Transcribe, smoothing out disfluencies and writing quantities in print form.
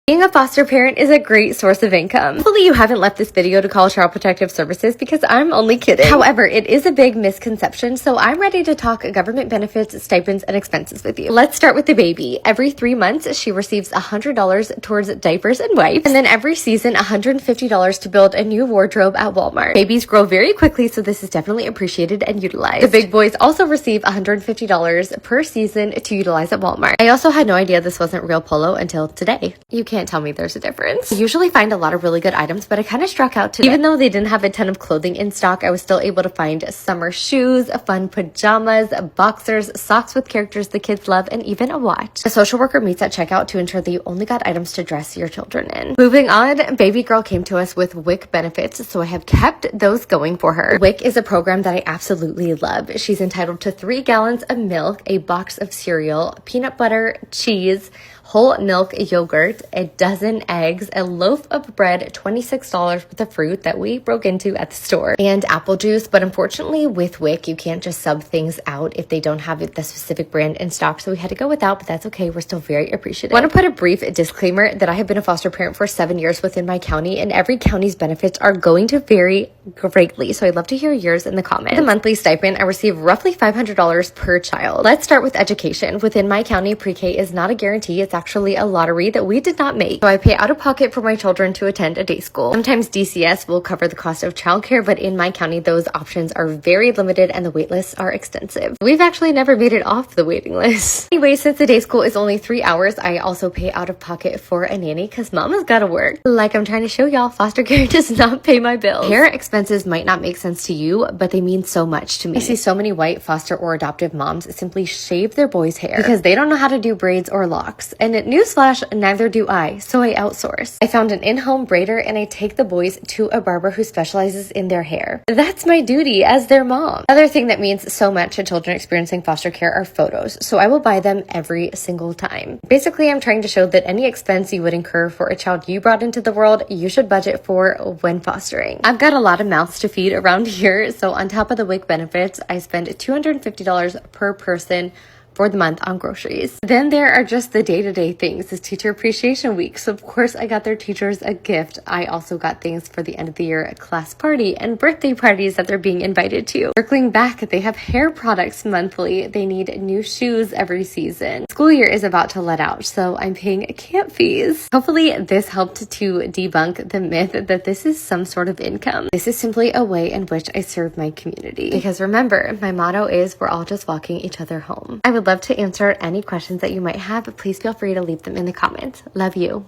Being a foster parent is a great source of income. Hopefully you haven't left this video to call Child Protective Services because I'm only kidding. However, it is a big misconception, so I'm ready to talk government benefits, stipends, and expenses with you. Let's start with the baby. Every 3 months, she receives $100 towards diapers and wipes, and then every season, $150 to build a new wardrobe at Walmart. Babies grow very quickly, so this is definitely appreciated and utilized. The big boys also receive $150 per season to utilize at Walmart. I also had no idea this wasn't real polo until today. You can't tell me there's a difference. I usually find a lot of really good items, but I kind of struck out today. Even though they didn't have a ton of clothing in stock, I was still able to find summer shoes, fun pajamas, boxers, socks with characters the kids love, and even a watch. The social worker meets at checkout to ensure that you only got items to dress your children in. Moving on, baby girl came to us with WIC benefits, so I have kept those going for her. WIC is a program that I absolutely love. She's entitled to 3 gallons of milk, a box of cereal, peanut butter, cheese, whole milk yogurt, a dozen eggs, a loaf of bread, $26 worth of fruit that we broke into at the store, and apple juice. But unfortunately with WIC, you can't just sub things out if they don't have the specific brand in stock, so we had to go without, but that's okay. We're still very appreciative. I want to put a brief disclaimer that I have been a foster parent for 7 years within my county, and every county's benefits are going to vary greatly, so I'd love to hear yours in the comments. The monthly stipend, I receive roughly $500 per child. Let's start with education. Within my county, pre-K is not a guarantee. It's actually a lottery that we did not make. So I pay out of pocket for my children to attend a day school. Sometimes DCS will cover the cost of childcare, but in my county, those options are very limited and the wait lists are extensive. We've actually never made it off the waiting list. Anyway, since the day school is only 3 hours, I also pay out of pocket for a nanny because mama's gotta work. Like I'm trying to show y'all, foster care does not pay my bills. Hair expenses might not make sense to you, but they mean so much to me. I see so many white foster or adoptive moms simply shave their boys' hair because they don't know how to do braids or locks. And newsflash, neither do I, so I outsource. I found an in-home braider and I take the boys to a barber who specializes in their hair. That's my duty as their mom. Another thing that means so much to children experiencing foster care are photos, so I will buy them every single time. Basically, I'm trying to show that any expense you would incur for a child you brought into the world, you should budget for when fostering. I've got a lot of mouths to feed around here, so on top of the WIC benefits, I spend $250 per person for the month on groceries. Then there are just the day-to-day things. It's Teacher Appreciation Week, so of course I got their teachers a gift. I also got things for the end of the year class party and birthday parties that they're being invited to. Circling back, they have hair products monthly. They need new shoes every season. School year is about to let out, so I'm paying camp fees. Hopefully this helped to debunk the myth that this is some sort of income. This is simply a way in which I serve my community. Because remember, my motto is we're all just walking each other home. I would love to answer any questions that you might have, but please feel free to leave them in the comments. Love you.